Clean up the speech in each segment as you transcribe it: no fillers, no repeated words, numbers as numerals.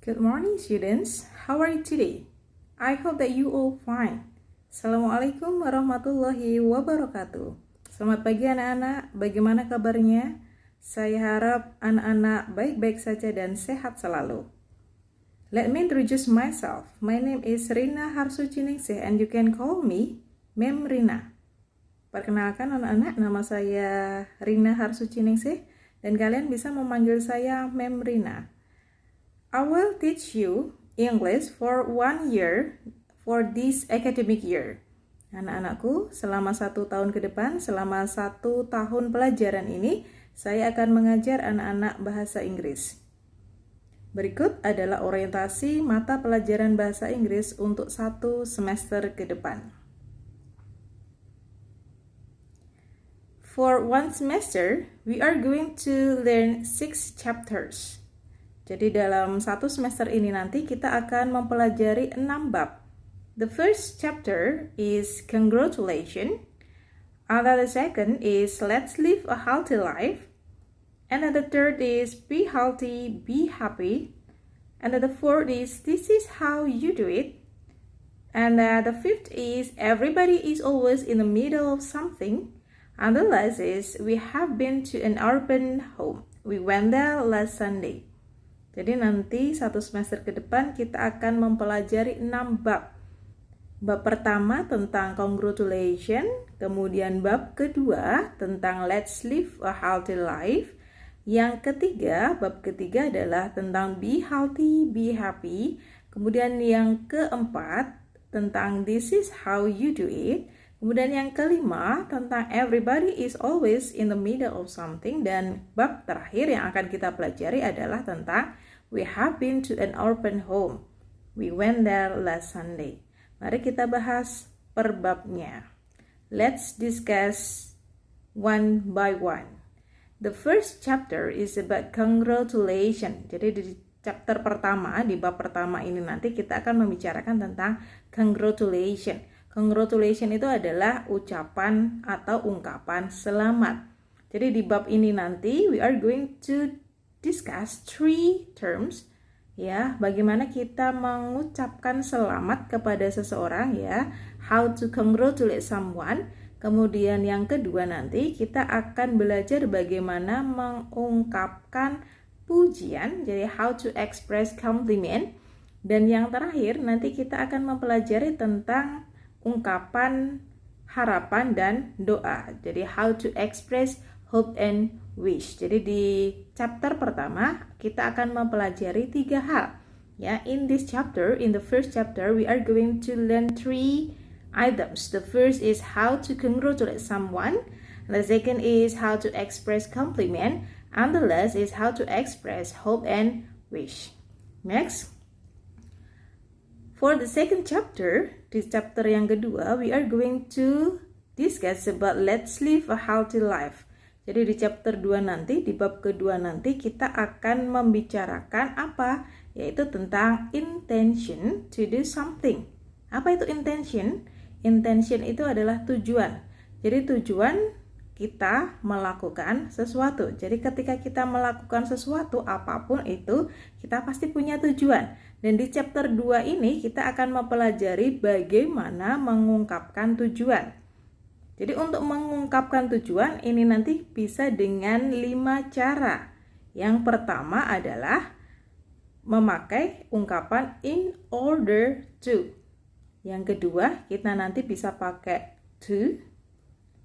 Good morning, students. How are you today? I hope that you all fine. Assalamualaikum warahmatullahi wabarakatuh. Selamat pagi anak-anak, bagaimana kabarnya? Saya harap anak-anak baik-baik saja dan sehat selalu. Let me introduce myself. My name is Rina Harsuciningsih and you can call me Mem Rina. Perkenalkan anak-anak, nama saya Rina Harsuciningsih dan kalian bisa memanggil saya Mem Rina. I will teach you English for 1 year for this academic year. Anak-anakku, selama 1 tahun ke depan, selama 1 tahun pelajaran ini, saya akan mengajar anak-anak bahasa Inggris. Berikut adalah orientasi mata pelajaran bahasa Inggris untuk 1 semester ke depan. For 1 semester, we are going to learn 6 chapters. Jadi dalam 1 semester ini nanti kita akan mempelajari 6 bab. The first chapter is congratulations. And the second is let's live a healthy life. And the third is be healthy, be happy. And the fourth is this is how you do it. And the fifth is everybody is always in the middle of something. And the last is we have been to an urban home. We went there last Sunday. Jadi nanti 1 semester ke depan kita akan mempelajari 6 bab. Bab pertama tentang congratulation, kemudian bab kedua tentang let's live a healthy life. Yang ketiga, bab ketiga adalah tentang be healthy, be happy. Kemudian yang keempat tentang this is how you do it. Kemudian yang kelima tentang everybody is always in the middle of something. Dan bab terakhir yang akan kita pelajari adalah tentang we have been to an urban home. We went there last Sunday. Mari kita bahas per babnya. Let's discuss one by one. The first chapter is about congratulations. Jadi di chapter pertama, di bab pertama ini nanti kita akan membicarakan tentang congratulations. Congratulations itu adalah ucapan atau ungkapan selamat. Jadi di bab ini nanti we are going to discuss 3 terms, ya, bagaimana kita mengucapkan selamat kepada seseorang, ya, how to congratulate someone. Kemudian yang kedua nanti kita akan belajar bagaimana mengungkapkan pujian, jadi how to express compliment. Dan yang terakhir nanti kita akan mempelajari tentang ungkapan harapan dan doa. Jadi how to express hope and wish. Jadi di chapter pertama kita akan mempelajari 3 hal. Ya, in this chapter, in the first chapter, we are going to learn 3 items. The first is how to congratulate someone. The second is how to express compliment. And the last is how to express hope and wish. Next. For the second chapter, di chapter yang kedua, we are going to discuss about let's live a healthy life. Jadi di chapter 2 nanti, di bab kedua nanti kita akan membicarakan apa? Yaitu tentang intention to do something. Apa itu intention? Intention itu adalah tujuan. Jadi tujuan kita melakukan sesuatu. Jadi ketika kita melakukan sesuatu apapun itu, kita pasti punya tujuan. Dan di chapter 2 ini kita akan mempelajari bagaimana mengungkapkan tujuan. Jadi untuk mengungkapkan tujuan ini nanti bisa dengan 5 cara. Yang pertama adalah memakai ungkapan in order to. Yang kedua kita nanti bisa pakai to.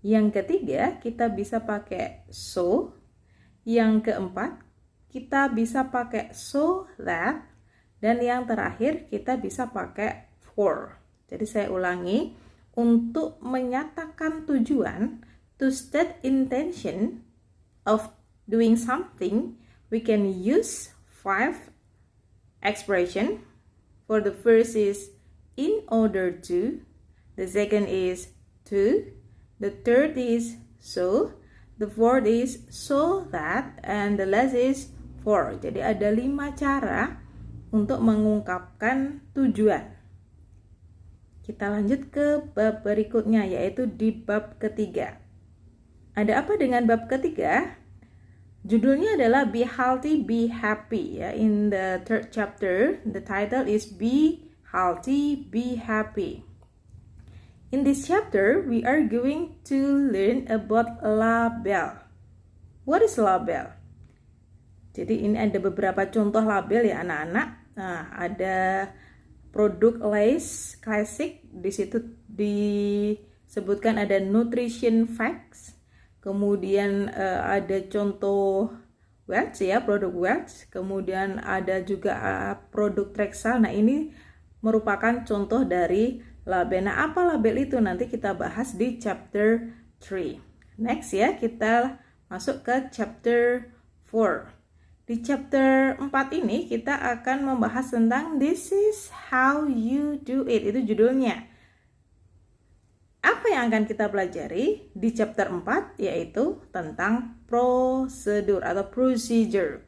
Yang ketiga kita bisa pakai so. Yang keempat kita bisa pakai so that. Dan yang terakhir kita bisa pakai for. Jadi saya ulangi, untuk menyatakan tujuan, to state intention of doing something, we can use 5 expression. For the first is in order to, the second is to, the third is so, the fourth is so that, and the last is for. Jadi ada 5 cara untuk mengungkapkan tujuan. Kita lanjut ke bab berikutnya, yaitu di bab ketiga. Ada apa dengan bab ketiga? Judulnya adalah Be Healthy, Be Happy. Ya, in the third chapter, the title is Be Healthy, Be Happy. In this chapter, we are going to learn about label. What is label? Jadi ini ada beberapa contoh label ya anak-anak. Nah, ada produk Lay's Classic, di situ disebutkan ada nutrition facts. Kemudian ada contoh Welch ya, produk Welch. Kemudian ada juga produk Trexal. Nah, ini merupakan contoh dari label. Nah, apa label itu nanti kita bahas di chapter 3. Next ya, kita masuk ke chapter 4. Di chapter 4 ini kita akan membahas tentang This is how you do it. Itu judulnya. Apa yang akan kita pelajari di chapter 4 yaitu tentang prosedur atau procedure.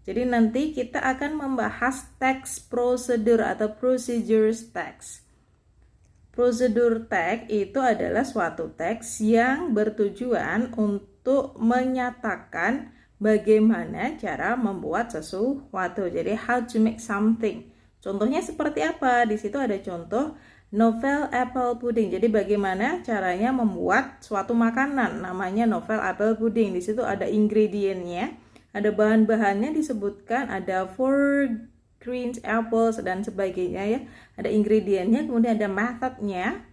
Jadi nanti kita akan membahas teks prosedur atau procedures text. Prosedur teks itu adalah suatu teks yang bertujuan untuk menyatakan bagaimana cara membuat sesuatu. Jadi how to make something. Contohnya seperti apa? Di situ ada contoh novel apple pudding. Jadi bagaimana caranya membuat suatu makanan namanya novel apple pudding. Di situ ada ingredientnya, ada bahan-bahannya disebutkan, ada 4 greens, apples dan sebagainya ya. Ada ingredientnya, kemudian ada methodnya,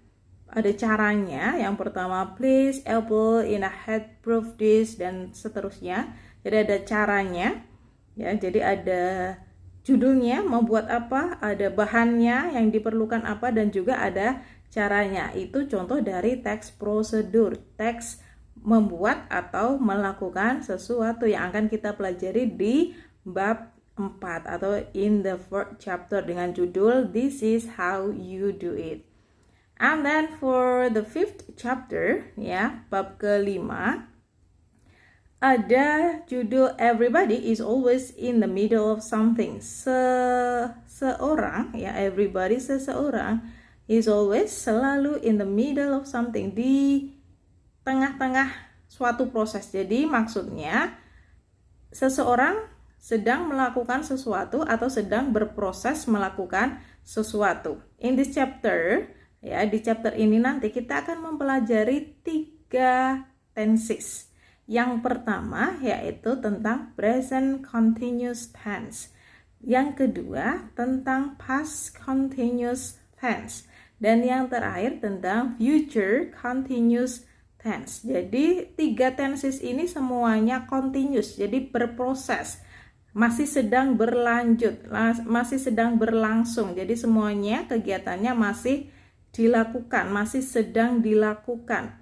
ada caranya. Yang pertama, place apple in a heat-proof dish dan seterusnya. Jadi ada caranya ya. Jadi ada judulnya mau buat apa, ada bahannya yang diperlukan apa, dan juga ada caranya. Itu contoh dari teks prosedur, teks membuat atau melakukan sesuatu yang akan kita pelajari di bab 4 atau in the 4th chapter dengan judul This is how you do it. And then for the 5th chapter ya, bab kelima, ada judul Everybody is always in the middle of something. Seseorang ya, everybody, seseorang is always, selalu in the middle of something, di tengah-tengah suatu proses. Jadi maksudnya seseorang sedang melakukan sesuatu atau sedang berproses melakukan sesuatu. In this chapter ya, di chapter ini nanti kita akan mempelajari 3 tenses. Yang pertama yaitu tentang present continuous tense. Yang kedua tentang past continuous tense. Dan yang terakhir tentang future continuous tense. Jadi 3 tenses ini semuanya continuous, jadi berproses. Masih sedang berlanjut, masih sedang berlangsung. Jadi semuanya kegiatannya masih dilakukan, masih sedang dilakukan.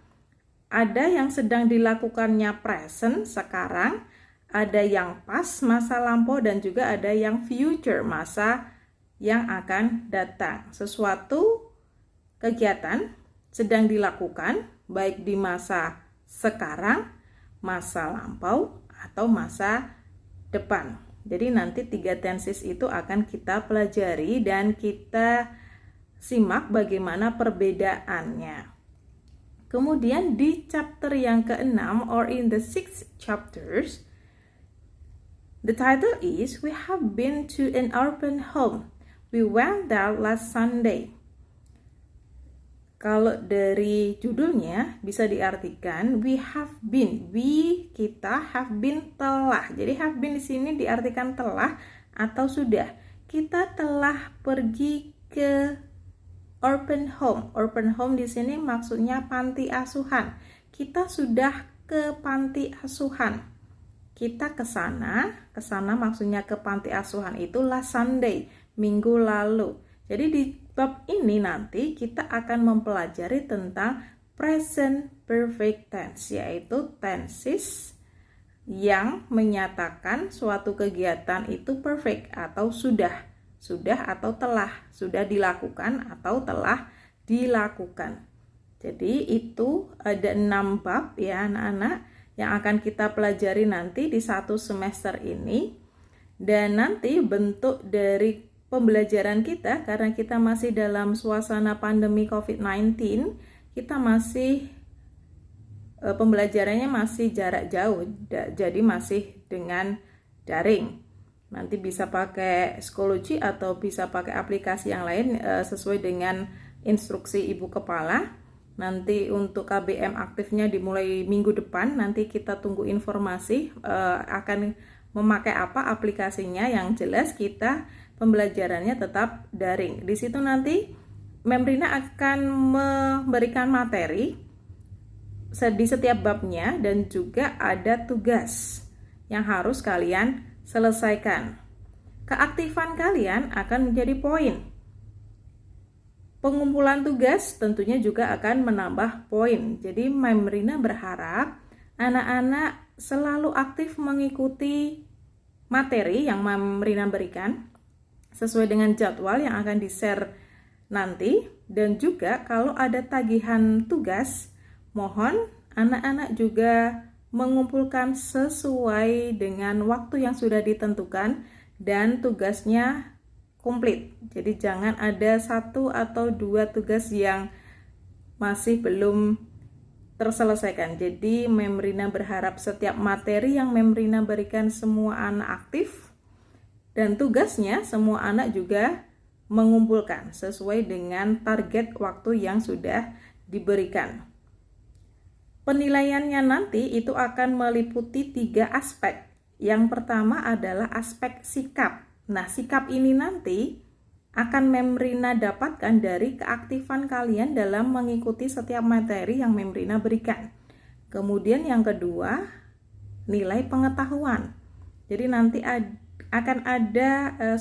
Ada yang sedang dilakukannya present, sekarang, ada yang past, masa lampau, dan juga ada yang future, masa yang akan datang. Sesuatu kegiatan sedang dilakukan, baik di masa sekarang, masa lampau, atau masa depan. Jadi nanti 3 tenses itu akan kita pelajari dan kita simak bagaimana perbedaannya. Kemudian di chapter yang ke-6 or in the 6th chapters, the title is We have been to an orphan home. We went there last Sunday. Kalau dari judulnya bisa diartikan we have been, we, kita, have been, telah. Jadi have been di sini diartikan telah atau sudah. Kita telah pergi ke orphan home. Orphan home di sini maksudnya panti asuhan. Kita sudah ke panti asuhan. Kita ke sana maksudnya ke panti asuhan itu last Sunday, minggu lalu. Jadi di bab ini nanti kita akan mempelajari tentang present perfect tense, yaitu tenses yang menyatakan suatu kegiatan itu perfect atau sudah atau telah, sudah dilakukan atau telah dilakukan. Jadi itu ada 6 bab ya anak-anak yang akan kita pelajari nanti di 1 semester ini. Dan nanti bentuk dari pembelajaran kita, karena kita masih dalam suasana pandemi COVID-19, kita masih pembelajarannya masih jarak jauh, jadi masih dengan daring. Nanti bisa pakai Schoology atau bisa pakai aplikasi yang lain sesuai dengan instruksi ibu kepala. Nanti untuk KBM aktifnya dimulai minggu depan, nanti kita tunggu informasi akan memakai apa aplikasinya. Yang jelas kita pembelajarannya tetap daring. Di situ nanti Memrina akan memberikan materi di setiap babnya dan juga ada tugas yang harus kalian selesaikan. Keaktifan kalian akan menjadi poin. Pengumpulan tugas tentunya juga akan menambah poin. Jadi Memrina berharap anak-anak selalu aktif mengikuti materi yang Memrina berikan sesuai dengan jadwal yang akan di-share nanti. Dan juga kalau ada tagihan tugas, mohon anak-anak juga mengumpulkan sesuai dengan waktu yang sudah ditentukan dan tugasnya komplit. Jadi jangan ada 1 atau 2 tugas yang masih belum terselesaikan. Jadi Memrina berharap setiap materi yang Memrina berikan semua anak aktif dan tugasnya semua anak juga mengumpulkan sesuai dengan target waktu yang sudah diberikan. Penilaiannya nanti itu akan meliputi 3 aspek. Yang pertama adalah aspek sikap. Nah, sikap ini nanti akan Memrina dapatkan dari keaktifan kalian dalam mengikuti setiap materi yang Memrina berikan. Kemudian yang kedua, nilai pengetahuan. Jadi nanti akan ada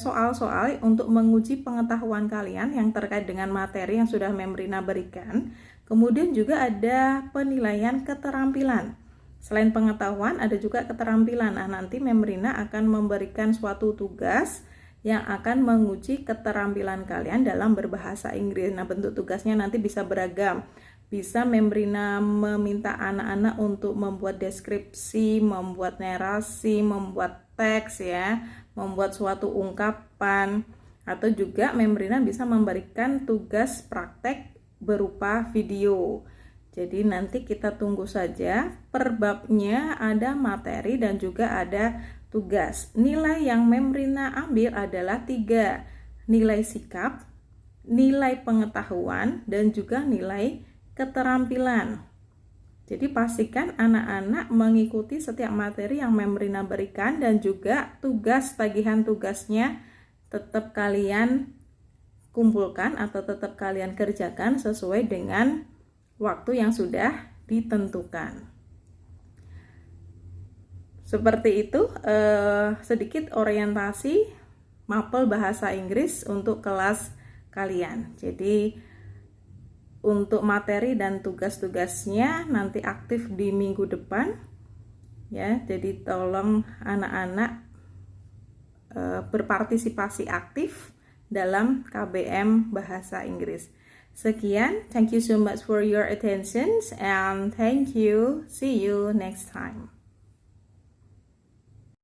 soal-soal untuk menguji pengetahuan kalian yang terkait dengan materi yang sudah Memrina berikan. Kemudian juga ada penilaian keterampilan. Selain pengetahuan, ada juga keterampilan. Nah, nanti Memrina akan memberikan suatu tugas yang akan menguji keterampilan kalian dalam berbahasa Inggris. Nah, bentuk tugasnya nanti bisa beragam. Bisa Memrina meminta anak-anak untuk membuat deskripsi, membuat narasi, membuat teks ya, membuat suatu ungkapan, atau juga Memrina bisa memberikan tugas praktek berupa video. Jadi nanti kita tunggu saja, per babnya ada materi dan juga ada tugas. Nilai yang Memrina ambil adalah 3, nilai sikap, nilai pengetahuan, dan juga nilai keterampilan. Jadi pastikan anak-anak mengikuti setiap materi yang Memrina berikan dan juga tugas tagihan tugasnya tetap kalian kumpulkan atau tetap kalian kerjakan sesuai dengan waktu yang sudah ditentukan. Seperti itu sedikit orientasi mapel bahasa Inggris untuk kelas kalian. Jadi untuk materi dan tugas-tugasnya nanti aktif di minggu depan ya. Jadi tolong anak-anak berpartisipasi aktif dalam KBM bahasa Inggris. Sekian, thank you so much for your attention and thank you. See you next time.